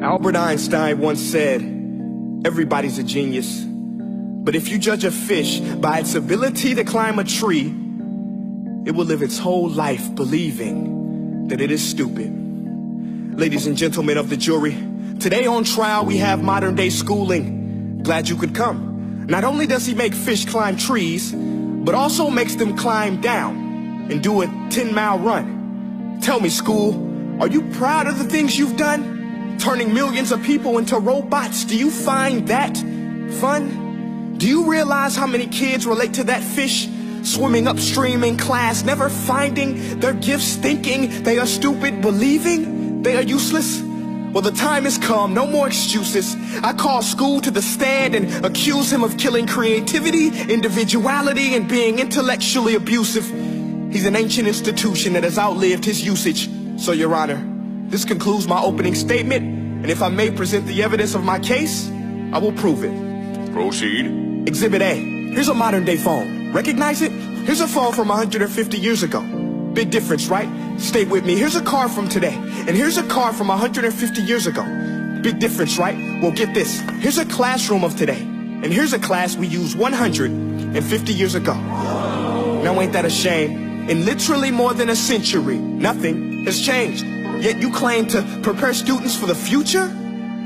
Albert Einstein once said, everybody's a genius, but if you judge a fish by its ability to climb a tree, it will live its whole life believing that it is stupid. Ladies and gentlemen of the jury, today on trial we have modern day schooling. Glad you could come. Not only does he make fish climb trees, but also makes them climb down and do a 10-mile run. Tell me, school, are you proud of the things you've done? Turning millions of people into robots, do you find that fun? Do you realize how many kids relate to that fish swimming upstream in class, never finding their gifts, thinking they are stupid, believing they are useless? Well, the time has come, no more excuses. I call school to the stand and accuse him of killing creativity, individuality, and being intellectually abusive. He's an ancient institution that has outlived his usage. So, Your Honor, this concludes my opening statement, and if I may present the evidence of my case, I will prove it. Proceed. Exhibit A. Here's a modern-day phone. Recognize it? Here's a phone from 150 years ago. Big difference, right? Stay with me. Here's a car from today, and here's a car from 150 years ago. Big difference, right? Well, get this. Here's a classroom of today, and here's a class we used 150 years ago. Now, ain't that a shame? In literally more than a century, nothing has changed. Yet you claim to prepare students for the future?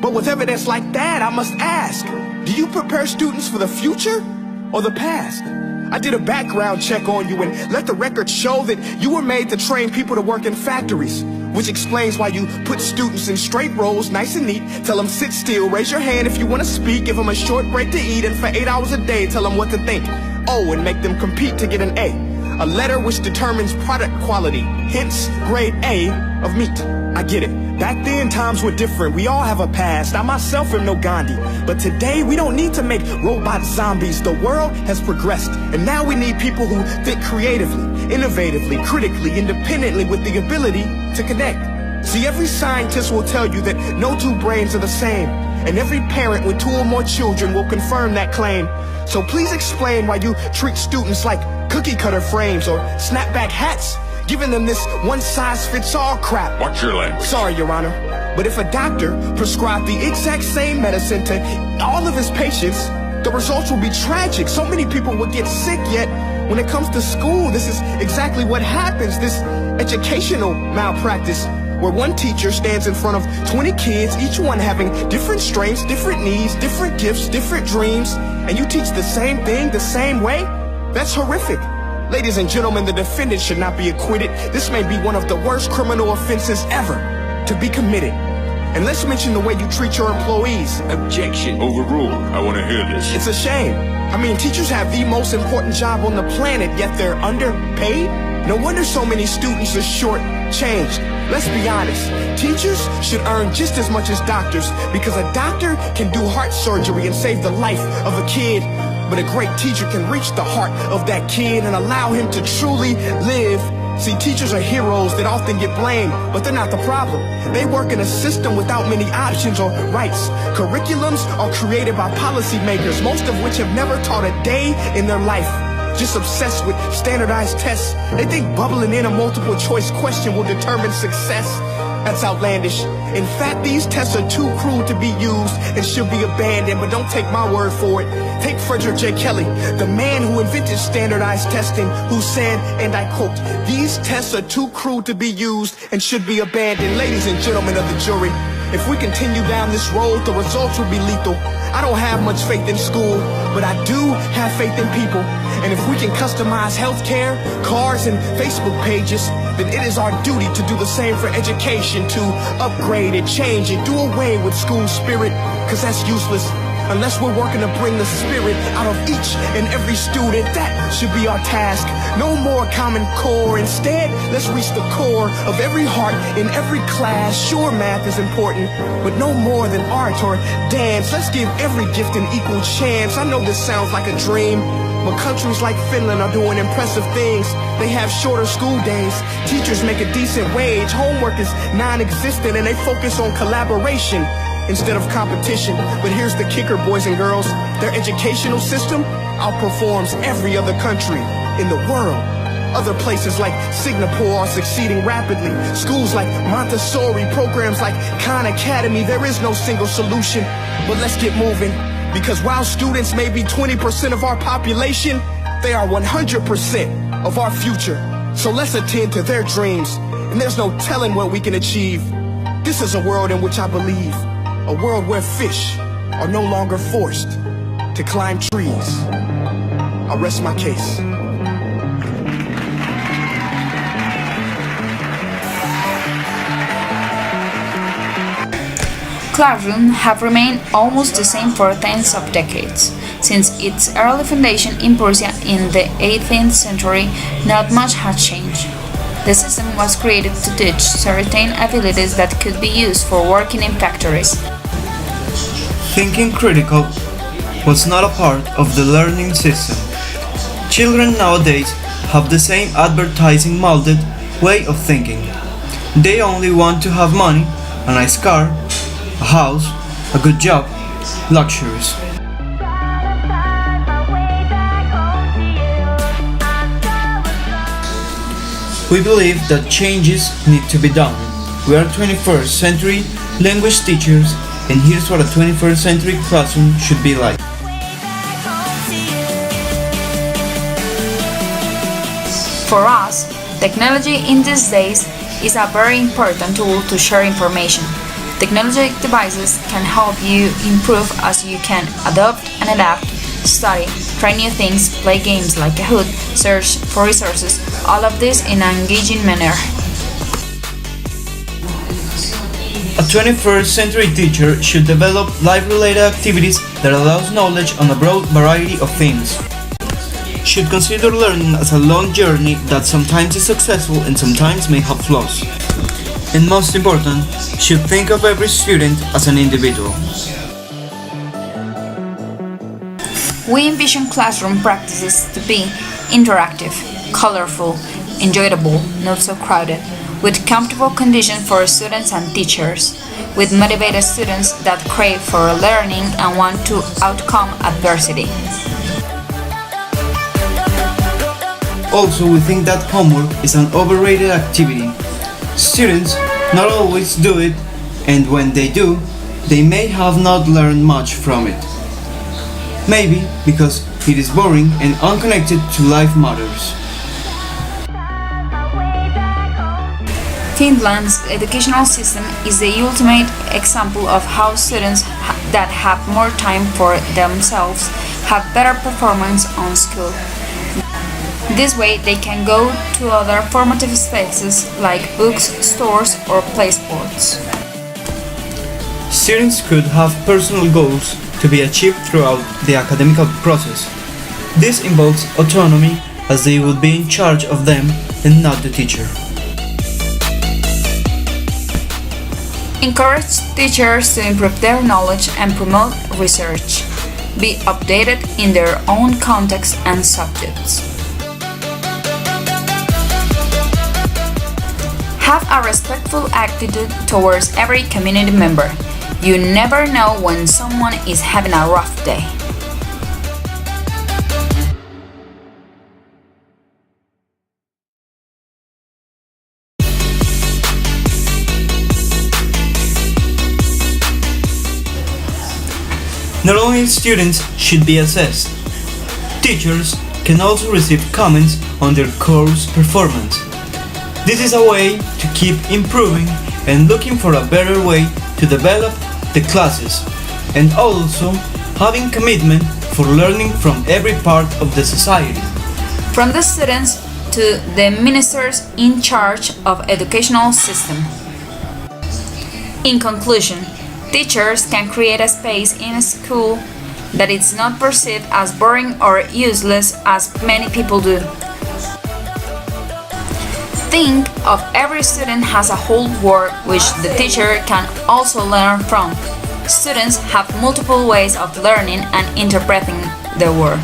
But with evidence like that, I must ask, do you prepare students for the future or the past? I did a background check on you and let the record show that you were made to train people to work in factories, which explains why you put students in straight rows, nice and neat, tell them sit still, raise your hand if you want to speak, give them a short break to eat, and for 8 hours a day, tell them what to think. Oh, and make them compete to get an A letter which determines product quality, hence grade A of meat. I get it. Back then, times were different. We all have a past. I myself am no Gandhi. But today, we don't need to make robot zombies. The world has progressed. And now we need people who think creatively, innovatively, critically, independently, with the ability to connect. See, every scientist will tell you that no two brains are the same. And every parent with 2 or more children will confirm that claim. So please explain why you treat students like cookie cutter frames or snapback hats, giving them this one-size-fits-all crap. Watch your language. Sorry, Your Honor, but if a doctor prescribed the exact same medicine to all of his patients, the results will be tragic. So many people will get sick, yet when it comes to school, this is exactly what happens, this educational malpractice, where one teacher stands in front of 20 kids, each one having different strengths, different needs, different gifts, different dreams, and you teach the same thing the same way? That's horrific. Ladies and gentlemen, the defendant should not be acquitted. This may be one of the worst criminal offenses ever to be committed. And let's mention the way you treat your employees. Objection. Overruled. I want to hear this. It's a shame. I mean, teachers have the most important job on the planet, yet they're underpaid? No wonder so many students are short-changed. Let's be honest. Teachers should earn just as much as doctors, because a doctor can do heart surgery and save the life of a kid. But a great teacher can reach the heart of that kid and allow him to truly live. See, teachers are heroes that often get blamed, but they're not the problem. They work in a system without many options or rights. Curriculums are created by policymakers, most of which have never taught a day in their life. Just obsessed with standardized tests. They think bubbling in a multiple choice question will determine success. That's outlandish. In fact, these tests are too cruel to be used and should be abandoned, but don't take my word for it. Take Frederick J. Kelly, the man who invented standardized testing, who said, and I quote, "These tests are too cruel to be used and should be abandoned." Ladies and gentlemen of the jury, if we continue down this road, the results will be lethal. I don't have much faith in school, but I do have faith in people. And if we can customize healthcare, cars, and Facebook pages, then it is our duty to do the same for education, to upgrade and change and do away with school spirit, because that's useless. Unless we're working to bring the spirit out of each and every student, that should be our task. No more Common Core. Instead, let's reach the core of every heart in every class. Sure, math is important, but no more than art or dance. Let's give every gift an equal chance. I know this sounds like a dream, but countries like Finland are doing impressive things. They have shorter school days. Teachers make a decent wage. Homework is non-existent, and they focus on collaboration instead of competition. But here's the kicker, boys and girls. Their educational system outperforms every other country in the world. Other places like Singapore are succeeding rapidly. Schools like Montessori, programs like Khan Academy, there is no single solution. But let's get moving, because while students may be 20% of our population, they are 100% of our future. So let's attend to their dreams, and there's no telling what we can achieve. This is a world in which I believe, a world where fish are no longer forced to climb trees. I'll rest my case. Classrooms have remained almost the same for tens of decades. Since its early foundation in Persia in the 18th century, not much has changed. The system was created to teach certain abilities that could be used for working in factories. Thinking critical was not a part of the learning system. Children nowadays have the same advertising molded way of thinking. They only want to have money, a nice car, a house, a good job, luxuries. We believe that changes need to be done. We are 21st century language teachers, and here's what a 21st century classroom should be like. For us, technology in these days is a very important tool to share information. Technologic devices can help you improve as you can adopt and adapt, study, try new things, play games like Kahoot, search for resources, all of this in an engaging manner. A 21st century teacher should develop life-related activities that allows knowledge on a broad variety of themes. Should consider learning as a long journey that sometimes is successful and sometimes may have flaws. And most important, should think of every student as an individual. We envision classroom practices to be interactive, colorful, enjoyable, not so crowded, with comfortable conditions for students and teachers, with motivated students that crave for learning and want to overcome adversity. Also, we think that homework is an overrated activity. Students not always do it, and when they do, they may have not learned much from it. Maybe because it is boring and unconnected to life matters. Finland's educational system is the ultimate example of how students that have more time for themselves have better performance on school. This way they can go to other formative spaces like books, stores, or play sports. Students could have personal goals to be achieved throughout the academic process. This involves autonomy, as they will be in charge of them and not the teacher. Encourage teachers to improve their knowledge and promote research. Be updated in their own context and subjects. Have a respectful attitude towards every community member. You never know when someone is having a rough day. Not only students should be assessed, teachers can also receive comments on their course performance. This is a way to keep improving and looking for a better way to develop the classes, and also having commitment for learning from every part of the society. From the students to the ministers in charge of educational system. In conclusion, teachers can create a space in a school that is not perceived as boring or useless as many people do. Think of every student as a whole world which the teacher can also learn from. Students have multiple ways of learning and interpreting the world.